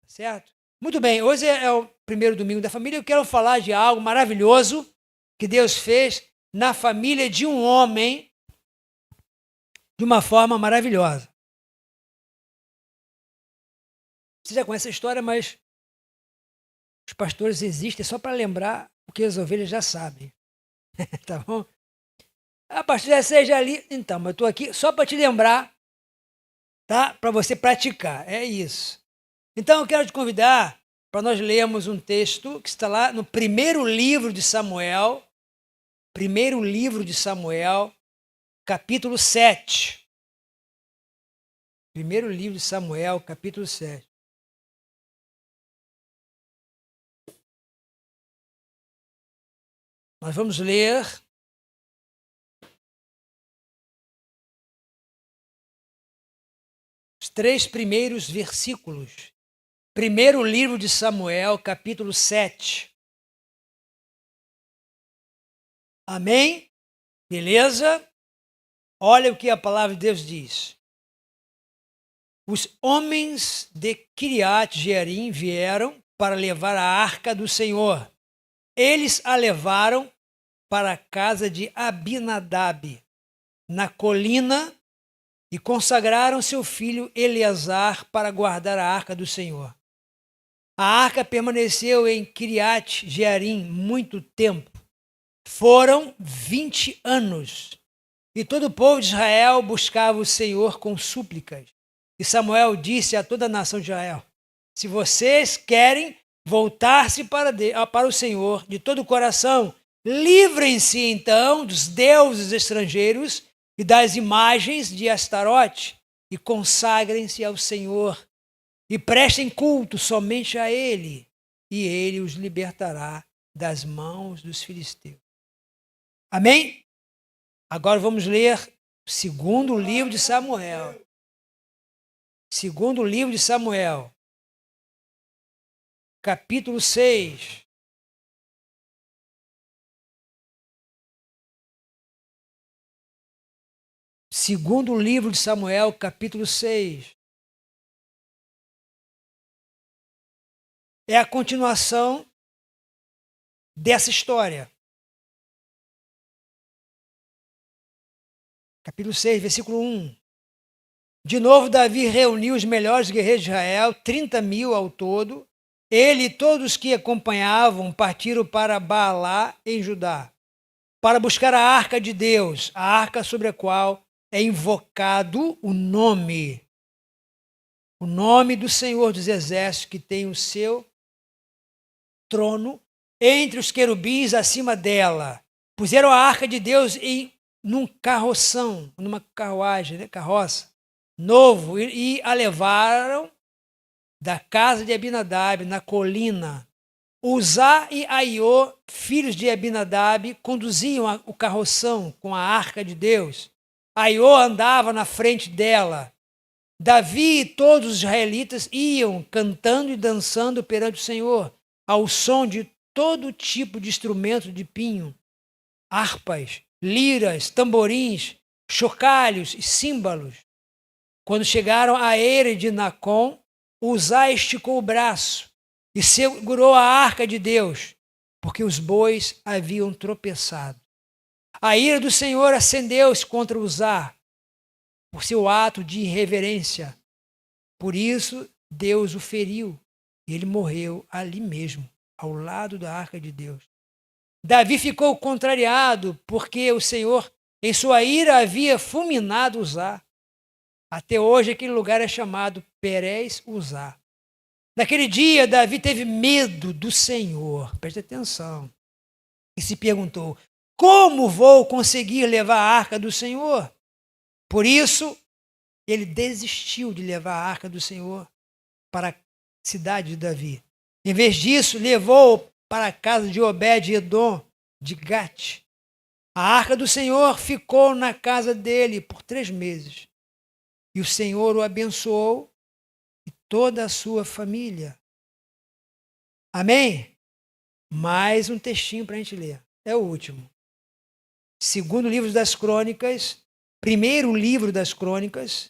certo? Muito bem, hoje é o primeiro domingo da família. Eu quero falar de algo maravilhoso que Deus fez na família de um homem de uma forma maravilhosa. Você já conhece a história, mas os pastores existem só para lembrar o que as ovelhas já sabem. Tá bom? A pastor já seja ali. Então, mas eu estou aqui só para te lembrar, tá? Para você praticar. É isso. Então, eu quero te convidar para nós lermos um texto que está lá no primeiro livro de Samuel. Primeiro livro de Samuel, capítulo 7. Primeiro livro de Samuel, capítulo 7. Nós vamos ler os 3 primeiros versículos. Primeiro livro de Samuel, capítulo 7. Amém? Beleza? Olha o que a palavra de Deus diz. Os homens de Kiriat Jearim vieram para levar a arca do Senhor. Eles a levaram para a casa de Abinadab, na colina, e consagraram seu filho Eleazar para guardar a arca do Senhor. A arca permaneceu em Kiriat Jearim muito tempo. Foram 20 anos. E todo o povo de Israel buscava o Senhor com súplicas. E Samuel disse a toda a nação de Israel: se vocês querem voltar-se para o Senhor de todo o coração, livrem-se então dos deuses estrangeiros e das imagens de Astarote e consagrem-se ao Senhor e prestem culto somente a Ele, e Ele os libertará das mãos dos filisteus. Amém? Agora vamos ler o segundo livro de Samuel. Segundo livro de Samuel, capítulo 6. Segundo livro de Samuel, capítulo 6. É a continuação dessa história. Capítulo 6, versículo 1. De novo, Davi reuniu os melhores guerreiros de Israel, 30.000 ao todo. Ele e todos que acompanhavam partiram para Baalá, em Judá, para buscar a arca de Deus, a arca sobre a qual é invocado o nome do Senhor dos Exércitos, que tem o seu trono entre os querubins acima dela. Puseram a arca de Deus num carroção, numa carruagem, né? Carroça, novo, e a levaram da casa de Abinadab, na colina. Uzá e Aiô, filhos de Abinadab, conduziam o carroção com a arca de Deus. Aiô andava na frente dela. Davi e todos os israelitas iam cantando e dançando perante o Senhor, ao som de todo tipo de instrumento de pinho, harpas, liras, tamborins, chocalhos e símbolos. Quando chegaram à eira de Nacon, Uzá esticou o braço e segurou a arca de Deus, porque os bois haviam tropeçado. A ira do Senhor acendeu-se contra Uzá por seu ato de irreverência. Por isso, Deus o feriu e ele morreu ali mesmo, ao lado da arca de Deus. Davi ficou contrariado porque o Senhor, em sua ira, havia fulminado Uzá. Até hoje, aquele lugar é chamado Perez Uzá. Naquele dia, Davi teve medo do Senhor, preste atenção, e se perguntou: como vou conseguir levar a arca do Senhor? Por isso, ele desistiu de levar a arca do Senhor para a cidade de Davi. Em vez disso, levou para a casa de Obed-edom, de Gate. A arca do Senhor ficou na casa dele por 3 meses. E o Senhor o abençoou e toda a sua família. Amém? Mais um textinho para a gente ler. É o último. Segundo livro das Crônicas, primeiro livro das Crônicas,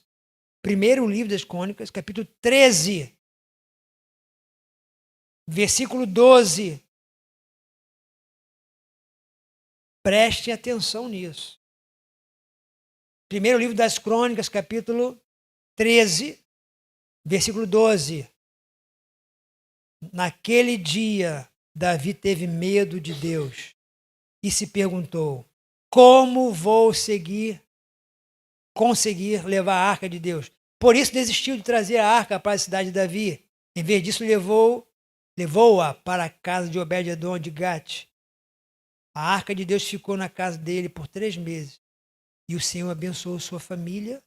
capítulo 13. versículo 12. Preste atenção nisso. Primeiro livro das Crônicas, capítulo 13, versículo 12. Naquele dia, Davi teve medo de Deus e se perguntou: como vou conseguir levar a arca de Deus? Por isso desistiu de trazer a arca para a cidade de Davi. Em vez disso, levou-a para a casa de Obed-edom de Gate. A arca de Deus ficou na casa dele por 3 meses. E o Senhor abençoou sua família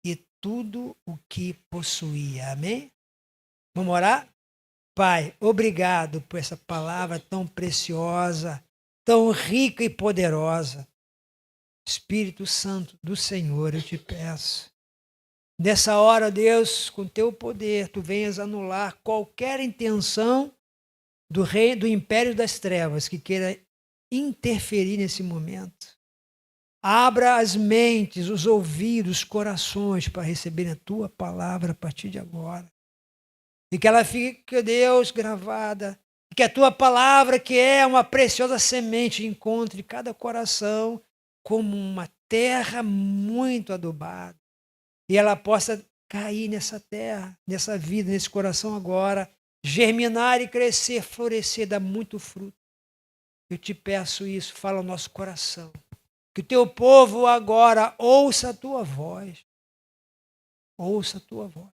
e tudo o que possuía. Amém? Vamos orar? Pai, obrigado por essa palavra tão preciosa, tão rica e poderosa. Espírito Santo do Senhor, eu te peço. Nessa hora, Deus, com teu poder, tu venhas anular qualquer intenção do rei, do império das trevas que queira interferir nesse momento. Abra as mentes, os ouvidos, os corações para receberem a tua palavra a partir de agora. E que ela fique, Deus, gravada. E que a tua palavra, que é uma preciosa semente, encontre cada coração como uma terra muito adubada. E ela possa cair nessa terra, nessa vida, nesse coração agora, germinar e crescer, florescer, dar muito fruto. Eu te peço isso, fala ao nosso coração. Que o teu povo agora ouça a tua voz. Ouça a tua voz.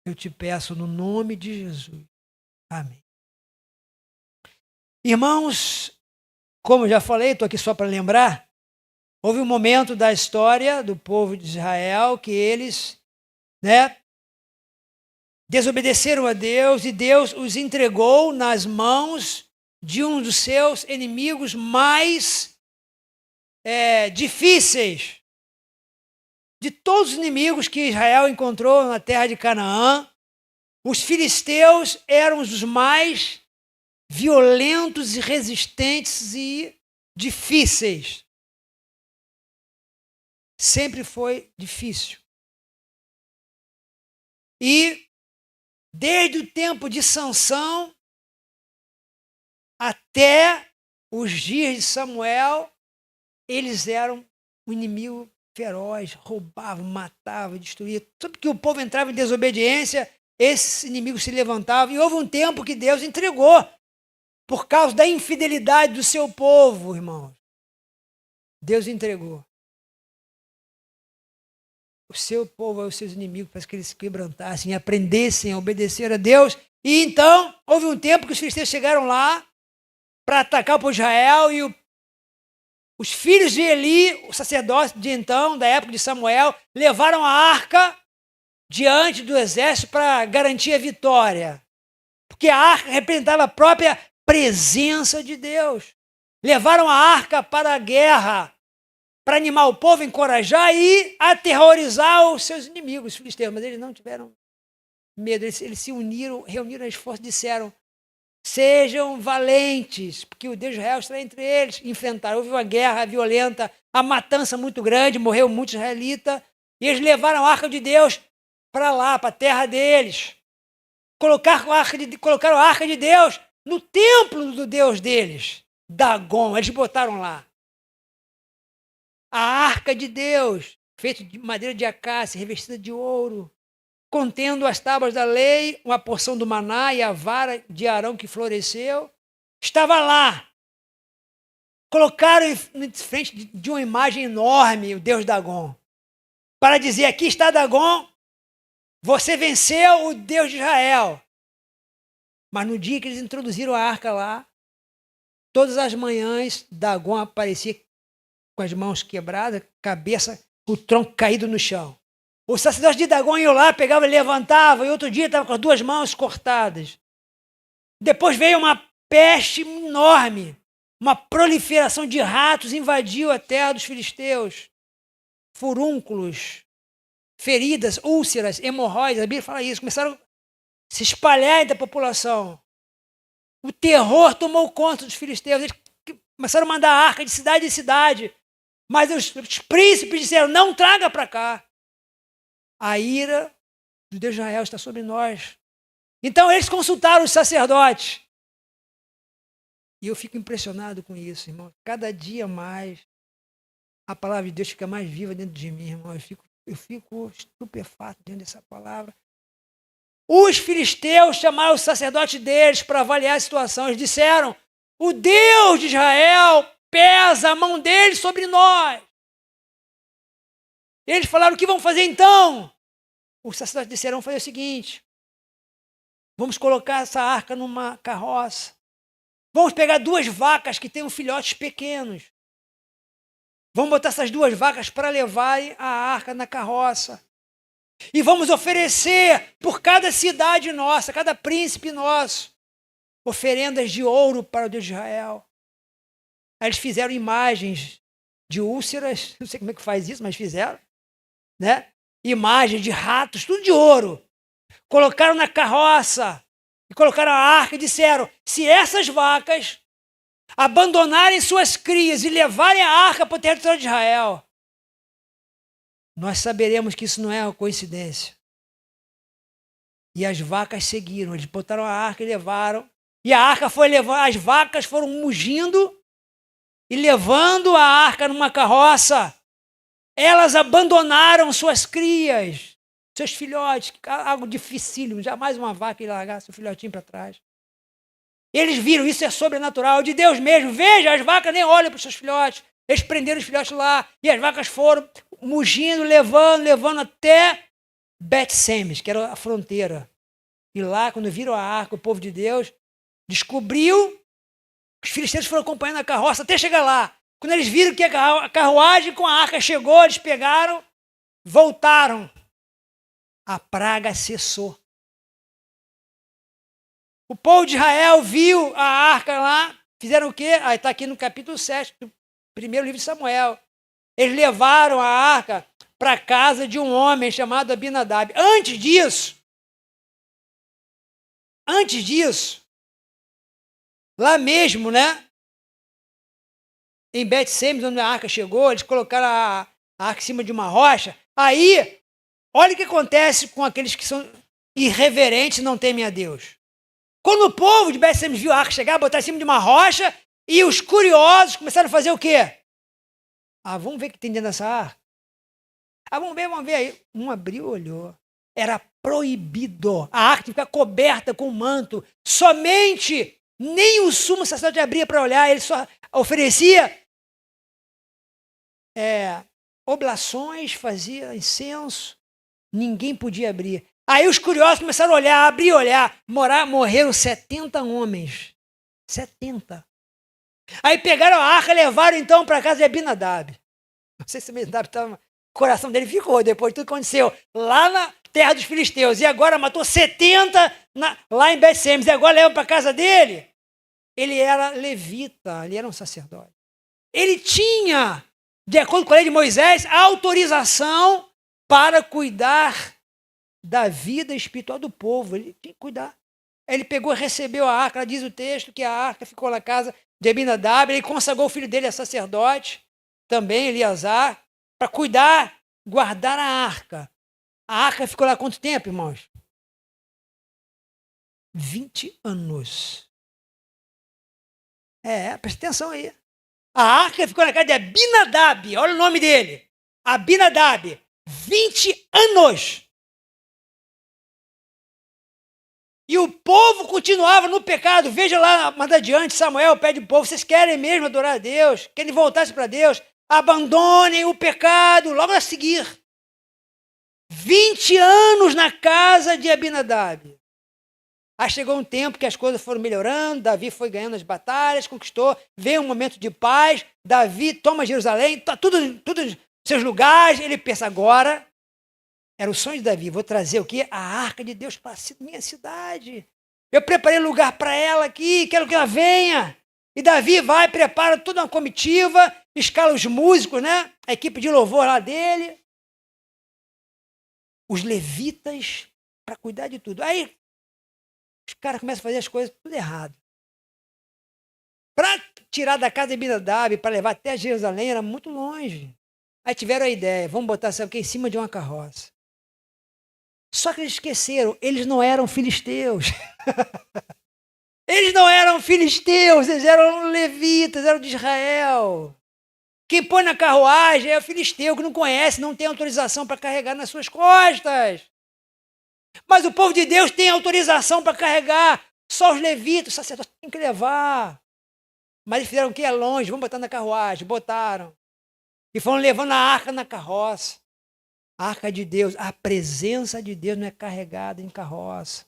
Eu te peço no nome de Jesus. Amém. Irmãos, como eu já falei, estou aqui só para lembrar, houve um momento da história do povo de Israel que eles, desobedeceram a Deus e Deus os entregou nas mãos de um dos seus inimigos mais difíceis. De todos os inimigos que Israel encontrou na terra de Canaã, os filisteus eram os mais violentos e resistentes e difíceis. Sempre foi difícil. E desde o tempo de Sansão até os dias de Samuel, eles eram um inimigo feroz, roubavam, matavam, destruíam. Tudo que o povo entrava em desobediência, esses inimigos se levantavam. E houve um tempo que Deus entregou por causa da infidelidade do seu povo, irmãos. Deus entregou o seu povo aos seus inimigos para que eles se quebrantassem e aprendessem a obedecer a Deus. E então, houve um tempo que os filisteus chegaram lá para atacar o povo de Israel e os filhos de Eli, o sacerdote de então, da época de Samuel, levaram a arca diante do exército para garantir a vitória. Porque a arca representava a própria presença de Deus. Levaram a arca para a guerra, para animar o povo, encorajar e aterrorizar os seus inimigos, os filisteus. Mas eles não tiveram medo, eles se uniram, reuniram as forças e disseram: sejam valentes, porque o Deus de Israel está entre eles. Enfrentaram. Houve uma guerra violenta, a matança muito grande, morreu muito israelita, e eles levaram a arca de Deus para lá, para a terra deles. Colocaram a arca de Deus no templo do Deus deles, Dagon. Eles botaram lá a arca de Deus, feita de madeira de acácia, revestida de ouro, contendo as tábuas da lei, uma porção do maná e a vara de Arão que floresceu, estava lá. Colocaram em frente de uma imagem enorme o Deus Dagon, para dizer: aqui está Dagon, você venceu o Deus de Israel. Mas no dia que eles introduziram a arca lá, todas as manhãs Dagon aparecia com as mãos quebradas, cabeça, o tronco caído no chão. O sacerdote de Dagon ia lá, pegava e levantava, e outro dia estava com as 2 mãos cortadas. Depois veio uma peste enorme, uma proliferação de ratos invadiu a terra dos filisteus. Furúnculos, feridas, úlceras, hemorroides, a Bíblia fala isso, começaram a se espalhar entre a população. O terror tomou conta dos filisteus, eles começaram a mandar arca de cidade em cidade, mas os príncipes disseram: não traga para cá. A ira do Deus de Israel está sobre nós. Então eles consultaram os sacerdotes. E eu fico impressionado com isso, irmão. Cada dia mais a palavra de Deus fica mais viva dentro de mim, irmão. Eu fico estupefato dentro dessa palavra. Os filisteus chamaram o sacerdote deles para avaliar a situação. Eles disseram: o Deus de Israel pesa a mão dele sobre nós. Eles falaram: o que vão fazer então? Os sacerdotes disseram: fazer o seguinte: vamos colocar essa arca numa carroça. Vamos pegar 2 vacas que tenham filhotes pequenos. Vamos botar essas 2 vacas para levarem a arca na carroça. E vamos oferecer por cada cidade nossa, cada príncipe nosso, oferendas de ouro para o Deus de Israel. Aí eles fizeram imagens de úlceras, não sei como é que faz isso, mas fizeram, né? Imagens de ratos, tudo de ouro. Colocaram na carroça e colocaram a arca e disseram: se essas vacas abandonarem suas crias e levarem a arca para o território de Israel, nós saberemos que isso não é uma coincidência. E as vacas seguiram, eles botaram a arca e levaram. E a arca foi levando, as vacas foram mugindo e levando a arca numa carroça. Elas abandonaram suas crias, seus filhotes, algo dificílimo, jamais uma vaca ia largar seu filhotinho para trás. Eles viram, isso é sobrenatural, de Deus mesmo. Veja, as vacas nem olham para os seus filhotes. Eles prenderam os filhotes lá e as vacas foram mugindo, levando até Bet-Semes, que era a fronteira. E lá, quando viram a arca, o povo de Deus descobriu, os filisteus foram acompanhando a carroça até chegar lá. Quando eles viram que a carruagem com a arca chegou, eles pegaram, voltaram. A praga cessou. O povo de Israel viu a arca lá, fizeram o quê? Aí está aqui no capítulo 7 do primeiro livro de Samuel. Eles levaram a arca para a casa de um homem chamado Abinadab. Antes disso, lá mesmo, né? Em Bet-Semes, onde a arca chegou, eles colocaram a arca em cima de uma rocha. Aí, olha o que acontece com aqueles que são irreverentes e não temem a Deus. Quando o povo de Bet-Semes viu a arca chegar, botar em cima de uma rocha, e os curiosos começaram a fazer o quê? Vamos ver o que tem dentro dessa arca. Vamos ver aí. Um abriu e olhou. Era proibido. A arca tinha que ficar coberta com um manto. Somente, nem o sumo sacerdote abria para olhar, ele só oferecia oblações, fazia incenso. Ninguém podia abrir. Aí os curiosos começaram a olhar, abrir e olhar. Morreram 70 homens. 70. Aí pegaram a arca e levaram então para a casa de Abinadab. Não sei se Abinadab estava... O coração dele ficou depois de tudo que aconteceu lá na terra dos filisteus. E agora matou 70 lá em Bet-Semes. E agora leva para a casa dele. Ele era levita, ele era um sacerdote. Ele tinha, de acordo com a lei de Moisés, a autorização para cuidar da vida espiritual do povo. Ele tinha que cuidar. Ele pegou e recebeu a arca. Diz o texto que a arca ficou na casa de Abinadab. Ele consagrou o filho dele a sacerdote, também Eleazar, para cuidar, guardar a arca. A arca ficou lá quanto tempo, irmãos? 20 anos. Presta atenção aí. A arca ficou na casa de Abinadab. Olha o nome dele. Abinadab. 20 anos. E o povo continuava no pecado. Veja lá, mais adiante, Samuel pede ao povo: vocês querem mesmo adorar a Deus? Querem voltar-se para Deus? Abandonem o pecado. Logo a seguir. 20 anos na casa de Abinadab. Aí chegou um tempo que as coisas foram melhorando, Davi foi ganhando as batalhas, conquistou, veio um momento de paz, Davi toma Jerusalém, tá tudo nos seus lugares. Ele pensa: agora, era o sonho de Davi, vou trazer o quê? A arca de Deus para a minha cidade. Eu preparei lugar para ela aqui, quero que ela venha. E Davi vai, prepara toda uma comitiva, escala os músicos, né? A equipe de louvor lá dele. Os levitas para cuidar de tudo. Aí os caras começam a fazer as coisas tudo errado. Para tirar da casa de Abinadab, para levar até Jerusalém, era muito longe. Aí tiveram a ideia: vamos botar, sabe o quê? Em cima de uma carroça. Só que eles esqueceram, eles não eram filisteus. Eles não eram filisteus, eles eram levitas, eram de Israel. Quem põe na carruagem é o filisteu, que não conhece, não tem autorização para carregar nas suas costas. Mas o povo de Deus tem autorização para carregar. Só os levitas, os sacerdotes têm que levar. Mas eles fizeram o que? É longe, vamos botar na carruagem. Botaram. E foram levando a arca na carroça. A arca de Deus, a presença de Deus não é carregada em carroça.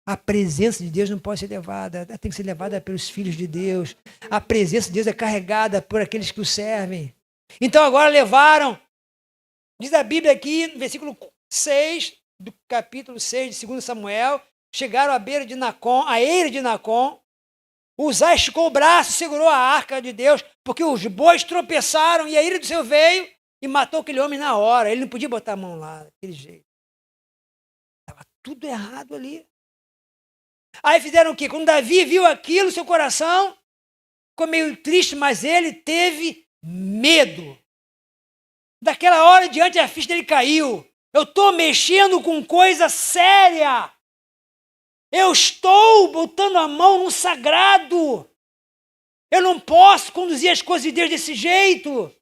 A presença de Deus não pode ser levada, ela tem que ser levada pelos filhos de Deus. A presença de Deus é carregada por aqueles que o servem. Então agora levaram, diz a Bíblia aqui, no versículo 6, do capítulo 6 de 2 Samuel, chegaram à beira de Nacon, à eira de Nacon. Uzá esticou o braço, segurou a arca de Deus, porque os bois tropeçaram e a ira do Senhor veio e matou aquele homem na hora. Ele não podia botar a mão lá, daquele jeito. Estava tudo errado ali. Aí fizeram o quê? Quando Davi viu aquilo, seu coração ficou meio triste, mas ele teve medo. Daquela hora em diante a ficha dele caiu. Eu estou mexendo com coisa séria. Eu estou botando a mão no sagrado. Eu não posso conduzir as coisas de Deus desse jeito.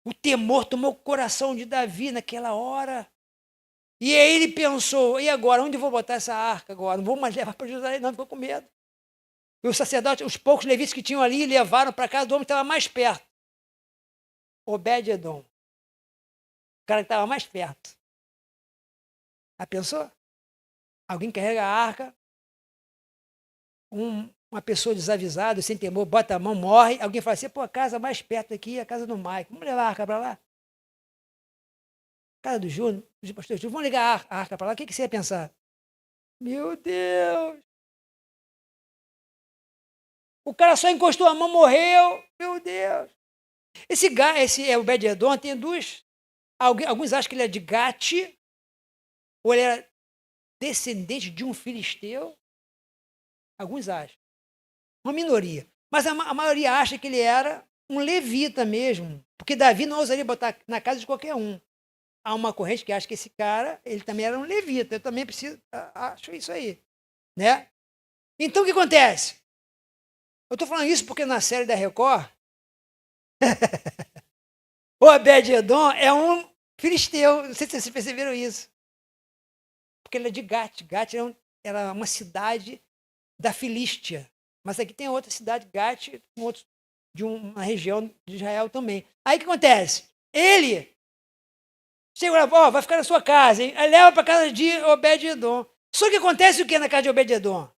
O temor tomou o coração de Davi naquela hora. E aí ele pensou, e agora, onde eu vou botar essa arca agora? Não vou mais levar para Jerusalém, não, ficou com medo. E os sacerdotes, os poucos levitas que tinham ali, levaram para casa do homem que estava mais perto. Obed-edom. O cara que estava mais perto. Já pensou? Alguém carrega a arca, uma pessoa desavisada, sem temor, bota a mão, morre. Alguém fala assim, pô, a casa mais perto aqui é a casa do Mike. Vamos levar a arca para lá? Casa do Júnior, do pastor Júnior, vamos ligar a arca para lá. O que você ia pensar? Meu Deus! O cara só encostou a mão, morreu. Meu Deus! Esse Obed-edom tem duas... Alguns acham que ele é de Gate, ou ele era descendente de um filisteu. Alguns acham. Uma minoria. Mas a maioria acha que ele era um levita mesmo. Porque Davi não ousaria botar na casa de qualquer um. Há uma corrente que acha que esse cara, ele também era um levita. Eu também acho isso aí. Né? Então, o que acontece? Eu estou falando isso porque na série da Record, o Obed-edom é um filisteu. Não sei se vocês perceberam isso. Porque ele é de Gate. Gate era uma cidade da Filístia. Mas aqui tem outra cidade, Gate, de uma região de Israel também. Aí o que acontece? Ele chega lá, vai ficar na sua casa, hein? Aí leva para a casa de Obed-edom. Só que acontece o que na casa de Obed-edom?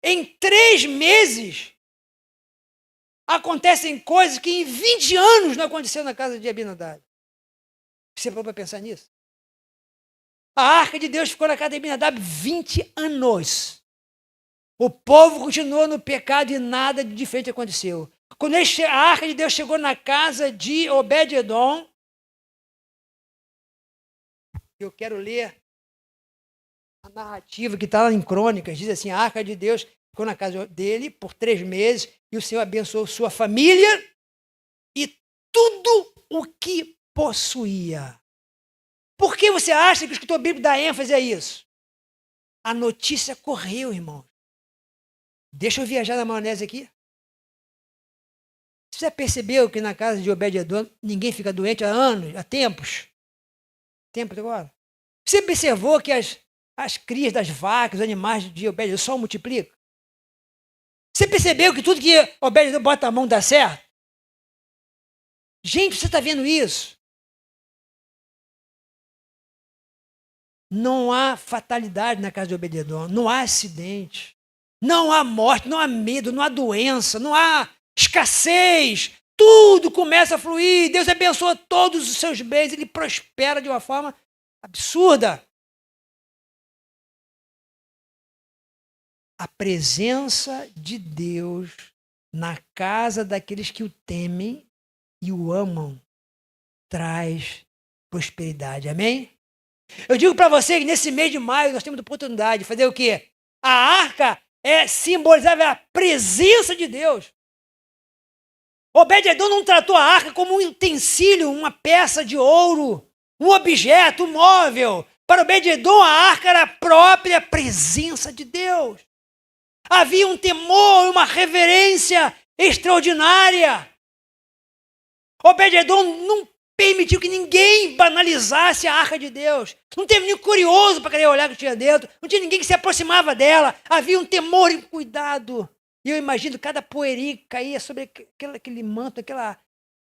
Em 3 meses, acontecem coisas que em 20 anos não aconteceu na casa de Abinadab. Você parou para pensar nisso? A arca de Deus ficou na casa de Abinadab 20 anos. O povo continuou no pecado e nada de diferente aconteceu. Quando a arca de Deus chegou na casa de Obed-edom, eu quero ler a narrativa que está lá em Crônicas. Diz assim, a arca de Deus ficou na casa dele por 3 meses e o Senhor abençoou sua família e tudo o que possuía. Por que você acha que o escritor bíblico dá ênfase a isso? A notícia correu, irmão. Deixa eu viajar na maionese aqui. Você já percebeu que na casa de Obed-edom ninguém fica doente há anos, há tempos? Tempos agora? Você observou que as crias das vacas, os animais de Obed-edom só multiplicam? Você percebeu que tudo que Obed-edom bota a mão dá certo? Gente, você está vendo isso? Não há fatalidade na casa de Obed-edom, não há acidente, não há morte, não há medo, não há doença, não há escassez. Tudo começa a fluir, Deus abençoa todos os seus bens, ele prospera de uma forma absurda. A presença de Deus na casa daqueles que o temem e o amam traz prosperidade. Amém? Eu digo para você que nesse mês de maio nós temos a oportunidade de fazer o quê? A arca simbolizava a presença de Deus. Obed-edom não tratou a arca como um utensílio, uma peça de ouro, um objeto, um móvel. Para Obed-edom, a arca era a própria presença de Deus. Havia um temor, uma reverência extraordinária. Obed-edom não permitiu que ninguém banalizasse a arca de Deus. Não teve nenhum curioso para querer olhar o que tinha dentro. Não tinha ninguém que se aproximava dela. Havia um temor e um cuidado. E eu imagino cada poeirinha que caía sobre aquele manto,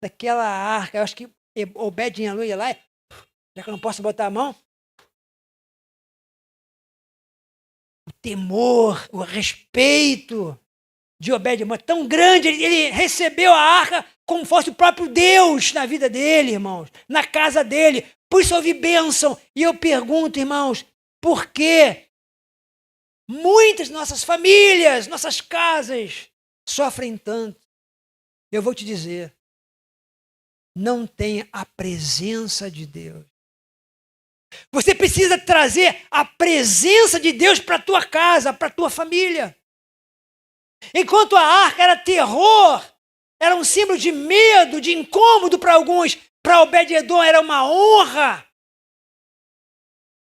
daquela arca. Eu acho que Obed ia lá, já que eu não posso botar a mão. O temor, o respeito de Obed-edom é tão grande, ele recebeu a arca como fosse o próprio Deus na vida dele, irmãos, na casa dele. Por isso houve bênção. E eu pergunto, irmãos, por que muitas nossas famílias, nossas casas sofrem tanto? Eu vou te dizer, não tem a presença de Deus. Você precisa trazer a presença de Deus para a tua casa, para a tua família. Enquanto a arca era terror, era um símbolo de medo, de incômodo para alguns, para Obed-edom era uma honra.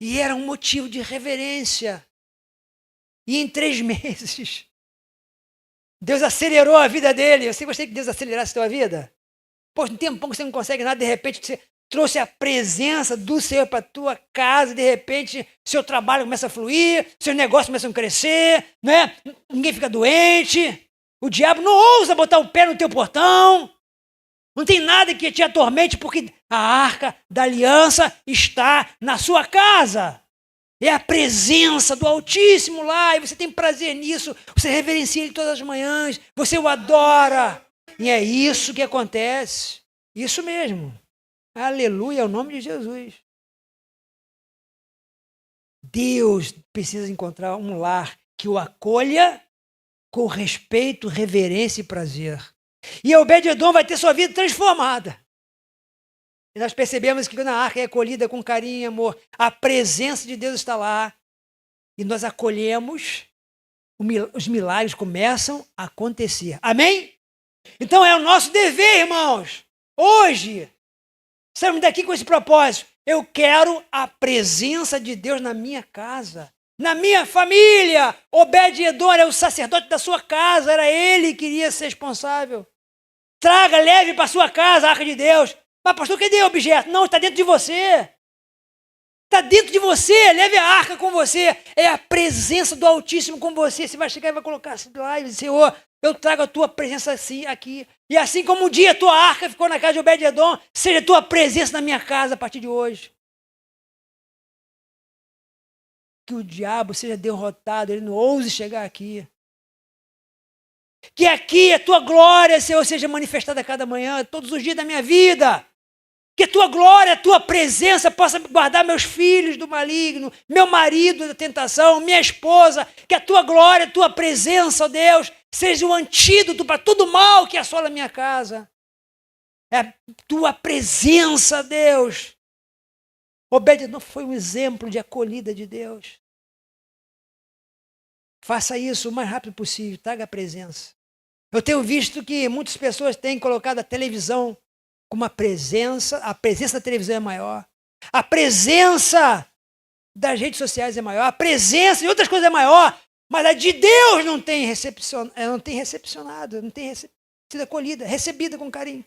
E era um motivo de reverência. E em 3 meses, Deus acelerou a vida dele. Você gostaria que Deus acelerasse a tua vida? Poxa, um tempão que você não consegue nada, de repente você trouxe a presença do Senhor para a tua casa, de repente seu trabalho começa a fluir, seus negócios começam a crescer, né? Ninguém fica doente, o diabo não ousa botar o pé no teu portão, não tem nada que te atormente, porque a arca da aliança está na sua casa. É a presença do Altíssimo lá, e você tem prazer nisso, você reverencia Ele todas as manhãs, você o adora, e é isso que acontece, isso mesmo. Aleluia, é o nome de Jesus. Deus precisa encontrar um lar que o acolha com respeito, reverência e prazer. E Obed-edom vai ter sua vida transformada. E nós percebemos que quando a arca é acolhida com carinho e amor, a presença de Deus está lá. E nós acolhemos, os milagres começam a acontecer. Amém? Então é o nosso dever, irmãos. Hoje, saímos daqui com esse propósito. Eu quero a presença de Deus na minha casa, na minha família. Obed-edom era o sacerdote da sua casa, era ele que iria ser responsável. Traga, leve para sua casa a arca de Deus. Mas pastor, cadê o objeto? Não, está dentro de você. Está dentro de você, leve a arca com você. É a presença do Altíssimo com você. Você vai chegar e vai colocar assim lá e dizer, Senhor, eu trago a tua presença assim, aqui. E assim como um dia a tua arca ficou na casa de Obed-edom, seja a tua presença na minha casa a partir de hoje. Que o diabo seja derrotado, ele não ouse chegar aqui. Que aqui a tua glória, Senhor, seja manifestada a cada manhã, todos os dias da minha vida. Que a tua glória, a tua presença possa guardar meus filhos do maligno, meu marido da tentação, minha esposa. Que a tua glória, a tua presença, ó Deus, seja o antídoto para todo mal que assola a minha casa. É a tua presença, Deus. Obed-edom foi um exemplo de acolhida de Deus. Faça isso o mais rápido possível, traga a presença. Eu tenho visto que muitas pessoas têm colocado a televisão como a presença da televisão é maior. A presença das redes sociais é maior. A presença de outras coisas é maior. Mas a de Deus não tem recepcionado, não tem sido acolhida, recebida com carinho.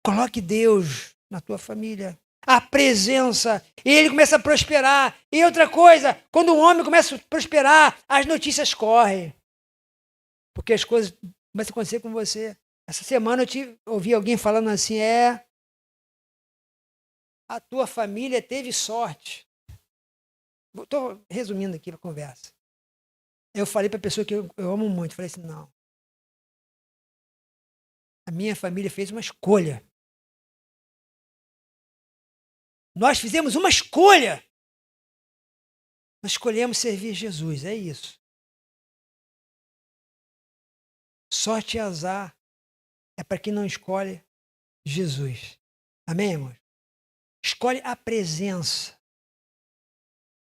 Coloque Deus na tua família. A presença. E ele começa a prosperar. E outra coisa, quando o homem começa a prosperar, as notícias correm. Porque as coisas começam a acontecer com você. Essa semana eu ouvi alguém falando assim, a tua família teve sorte. Estou resumindo aqui a conversa. Eu falei para a pessoa que eu amo muito, falei assim, não. A minha família fez uma escolha. Nós fizemos uma escolha. Nós escolhemos servir Jesus, é isso. Sorte e azar é para quem não escolhe Jesus. Amém, irmãos? Escolhe a presença.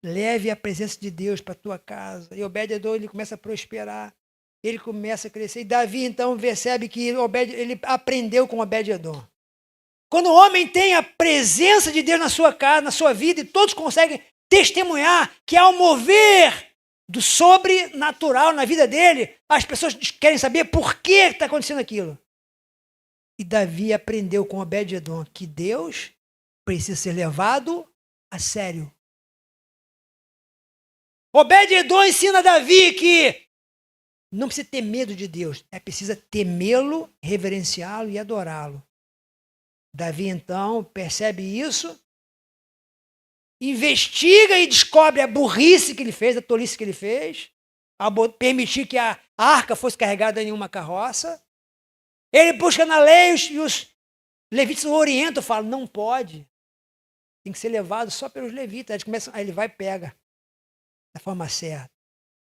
Leve a presença de Deus para a tua casa. E Obed-edom, ele começa a prosperar. Ele começa a crescer. E Davi, então, percebe que ele aprendeu com Obed-edom. Quando o homem tem a presença de Deus na sua casa, na sua vida, e todos conseguem testemunhar que há um mover do sobrenatural na vida dele, as pessoas querem saber por que está acontecendo aquilo. E Davi aprendeu com Obed-edom que Deus precisa ser levado a sério. Obed-edom ensina a Davi que não precisa ter medo de Deus, é preciso temê-lo, reverenciá-lo e adorá-lo. Davi, então, percebe isso, investiga e descobre a burrice que ele fez, a tolice que ele fez, ao permitir que a arca fosse carregada em uma carroça. Ele busca na lei e os levitas o orientam, falam, não pode, tem que ser levado só pelos levitas. Aí ele vai e pega da forma certa.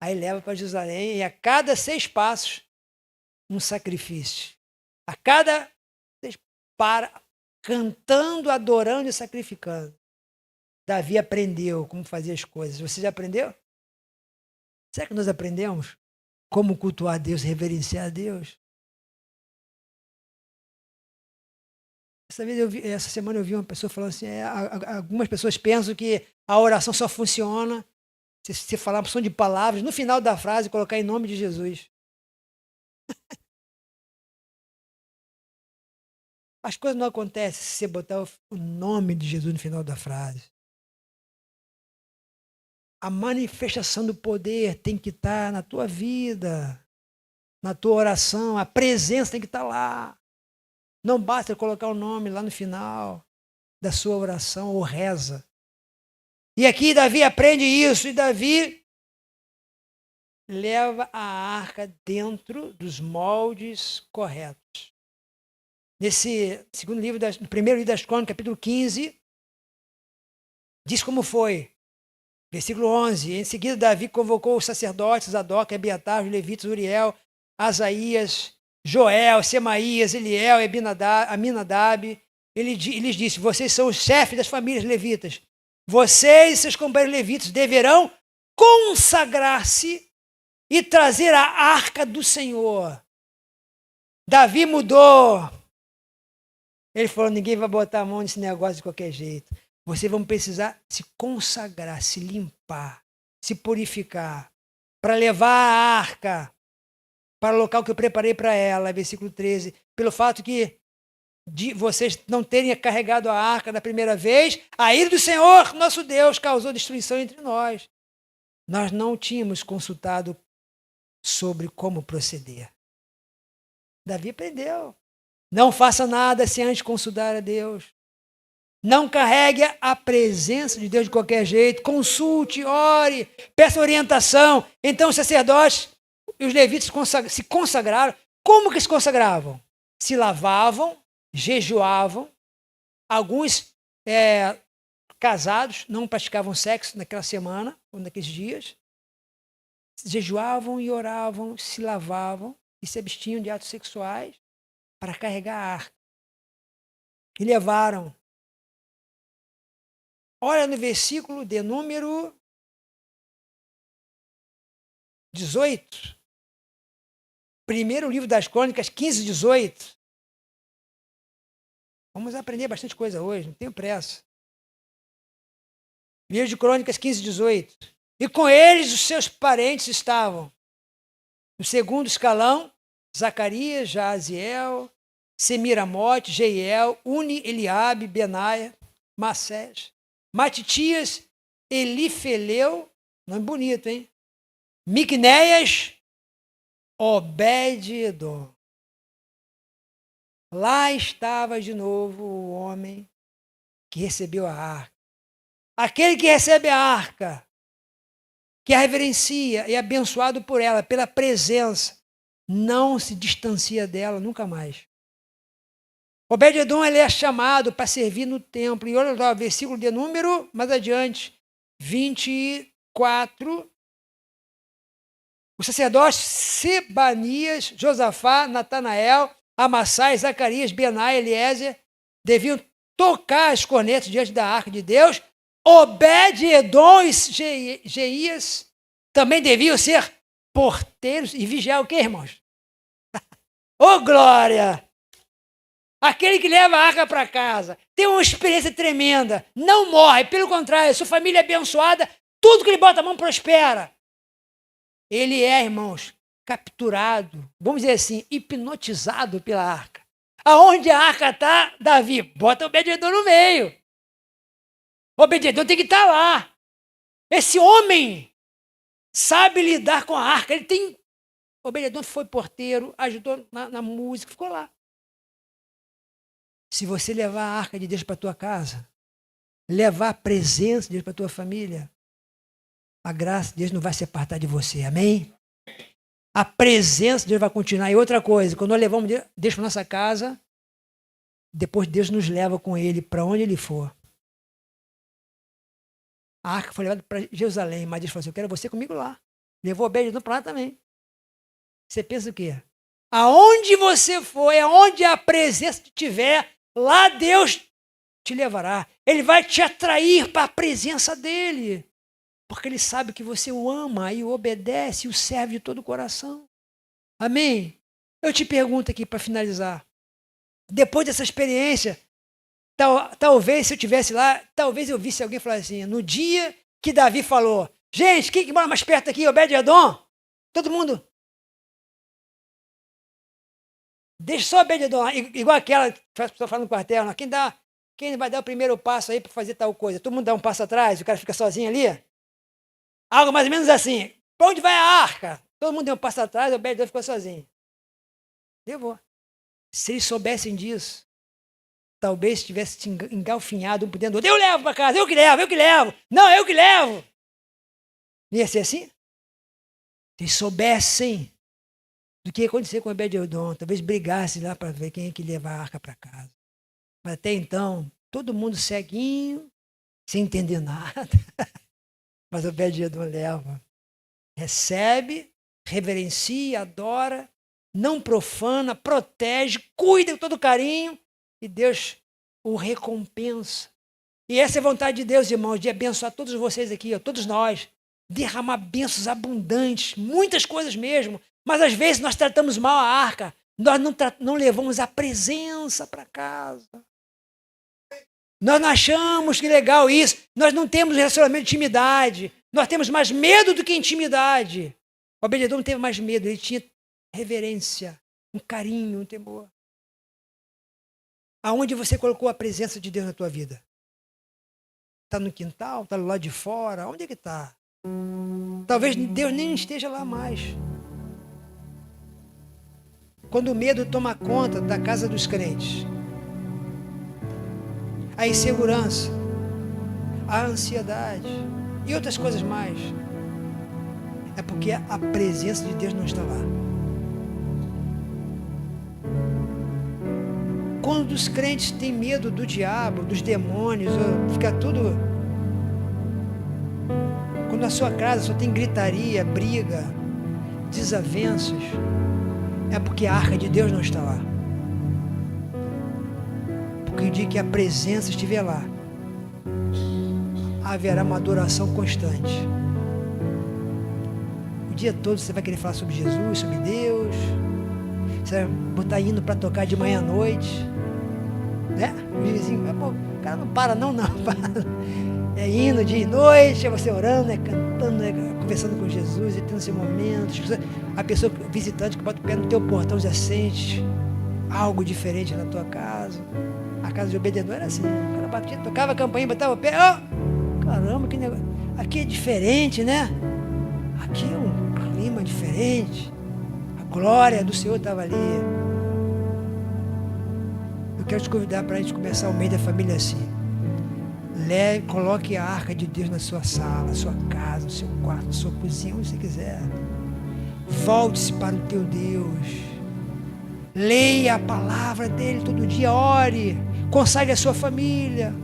Aí leva para Jerusalém e a cada 6 passos, um sacrifício. A cada 6 para, cantando, adorando e sacrificando. Davi aprendeu como fazer as coisas. Você já aprendeu? Será que nós aprendemos como cultuar a Deus, reverenciar a Deus? Essa semana eu vi uma pessoa falando assim, algumas pessoas pensam que a oração só funciona se você falar uma porção de palavras, no final da frase colocar em nome de Jesus. As coisas não acontecem se você botar o nome de Jesus no final da frase. A manifestação do poder tem que estar na tua vida, na tua oração, a presença tem que estar lá. Não basta colocar o nome lá no final da sua oração ou reza. E aqui Davi aprende isso, e Davi leva a arca dentro dos moldes corretos. Nesse no primeiro livro das Crônicas, capítulo 15, diz como foi. Versículo 11. Em seguida, Davi convocou os sacerdotes, Zadok, Abiatar, os levitas, Uriel, Asaías, Joel, Semaías, Eliel, Aminadab. Ele lhes disse, vocês são os chefes das famílias levitas. Vocês e seus companheiros levitas deverão consagrar-se e trazer a arca do Senhor. Davi mudou. Ele falou, ninguém vai botar a mão nesse negócio de qualquer jeito. Vocês vão precisar se consagrar, se limpar, se purificar, para levar a arca para o local que eu preparei para ela, versículo 13. Pelo fato que de vocês não terem carregado a arca da primeira vez, a ira do Senhor, nosso Deus, causou destruição entre nós. Nós não tínhamos consultado sobre como proceder. Davi aprendeu. Não faça nada sem antes consultar a Deus. Não carregue a presença de Deus de qualquer jeito. Consulte, ore, peça orientação. Então os sacerdotes e os levitas se consagraram. Como que se consagravam? Se lavavam, jejuavam. Alguns casados não praticavam sexo naquela semana ou naqueles dias. Jejuavam e oravam, se lavavam e se abstinham de atos sexuais para carregar a arca. E levaram. Olha no versículo de número 18. Primeiro livro das Crônicas, 15, 18. Vamos aprender bastante coisa hoje, não tenho pressa. Livro de Crônicas, 15, 18. E com eles os seus parentes estavam. No segundo escalão, Zacarias, Jaaziel, Semiramote, Jeiel, Uni, Eliabe, Benaia, Massés, Matitias, Elifeleu, nome bonito, hein? Miqunéias, Obed-edom. Lá estava de novo o homem que recebeu a arca. Aquele que recebe a arca, que a reverencia e é abençoado por ela, pela presença, não se distancia dela nunca mais. Obed-edom ele é chamado para servir no templo. E olha lá, o versículo de número, mais adiante, 24. Os sacerdotes Sebanias, Josafá, Natanael, Amassai, Zacarias, Benaia, Eliezer deviam tocar as cornetas diante da arca de Deus. Obed-edom e Jeías também deviam ser porteiros e vigiar o quê, irmãos? Ô, glória! Aquele que leva a arca para casa tem uma experiência tremenda, não morre, pelo contrário, sua família é abençoada, tudo que ele bota a mão prospera. Ele é, irmãos, capturado, vamos dizer assim, hipnotizado pela arca. Aonde a arca está, Davi, bota o Obed-edom no meio. O Obed-edom tem que estar lá. Esse homem sabe lidar com a arca. Ele tem. O Obed-edom foi porteiro, ajudou na música, ficou lá. Se você levar a arca de Deus para a tua casa, levar a presença de Deus para a tua família, a graça de Deus não vai se apartar de você, amém? A presença de Deus vai continuar. E outra coisa, quando nós levamos Deus para nossa casa, depois Deus nos leva com Ele para onde Ele for. A arca foi levada para Jerusalém, mas Deus falou assim, eu quero você comigo lá. Levou Obed-edom para lá também. Você pensa o quê? Aonde você for, aonde a presença estiver, lá Deus te levará. Ele vai te atrair para a presença dEle. Porque Ele sabe que você o ama e o obedece e o serve de todo o coração. Amém? Eu te pergunto aqui para finalizar. Depois dessa experiência, talvez se eu estivesse lá, talvez eu visse alguém falar assim, no dia que Davi falou, gente, quem que mora mais perto aqui? Obed-edom? Todo mundo. Deixa só Obed-edom, igual aquela que a pessoa fala no quartel, não? Quem vai dar o primeiro passo aí para fazer tal coisa? Todo mundo dá um passo atrás, o cara fica sozinho ali? Algo mais ou menos assim. Para onde vai a arca? Todo mundo deu um passo atrás, o Obed-edom ficou sozinho. Levou. Se eles soubessem disso, talvez tivesse te engalfinhado um por dentro do outro. Eu levo para casa, eu que levo. Não, eu que levo. Não ia ser assim? Se eles soubessem do que ia acontecer com o Obed-edom, talvez brigasse lá para ver quem é que leva a arca para casa. Mas até então, todo mundo ceguinho, sem entender nada. Mas o Obed-edom leva. Recebe, reverencia, adora, não profana, protege, cuida com todo carinho e Deus o recompensa. E essa é a vontade de Deus, irmãos, de abençoar todos vocês aqui, todos nós, derramar bênçãos abundantes, muitas coisas mesmo. Mas às vezes nós tratamos mal a arca, nós não levamos a presença para casa. Nós não achamos que legal isso, nós não temos relacionamento de intimidade, nós temos mais medo do que intimidade. O Obed-edom não teve mais medo, ele tinha reverência, um carinho, um temor. Aonde você colocou a presença de Deus na tua vida? Está no quintal? Está do lado de fora? Onde é que está? Talvez Deus nem esteja lá mais. Quando o medo toma conta da casa dos crentes, a insegurança, a ansiedade e outras coisas mais, é porque a presença de Deus não está lá. Quando os crentes têm medo do diabo, dos demônios, fica tudo... Quando na sua casa só tem gritaria, briga, desavenças, é porque a arca de Deus não está lá. Porque o dia que a presença estiver lá, haverá uma adoração constante. O dia todo você vai querer falar sobre Jesus, sobre Deus. Você vai botar hino para tocar de manhã à noite, né? O vizinho, o cara não para, não para. É hino dia e noite, é você orando, cantando, conversando com Jesus, e tendo esse momento. A pessoa visitante que bota o pé no teu portão já sente algo diferente na tua casa. A casa de Obed-edom era assim, o cara batia, tocava a campainha, botava o pé, caramba, que negócio. Aqui é diferente, né? Aqui é um clima diferente. A glória do Senhor estava ali. Eu quero te convidar para a gente começar o mês da família assim. Coloque a arca de Deus na sua sala, na sua casa, no seu quarto, na sua cozinha, onde você quiser. Volte-se para o teu Deus. Leia a palavra dele todo dia, ore. Consagre a sua família.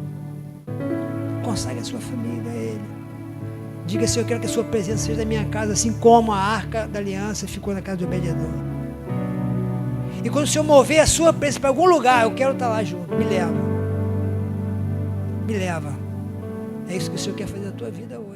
Consagre a sua família a ele. Diga assim, eu quero que a sua presença seja na minha casa, assim como a arca da aliança ficou na casa do Obed-edom. E quando o Senhor mover a sua presença para algum lugar, eu quero estar lá junto. Me leva. Me leva. É isso que o Senhor quer fazer na tua vida hoje.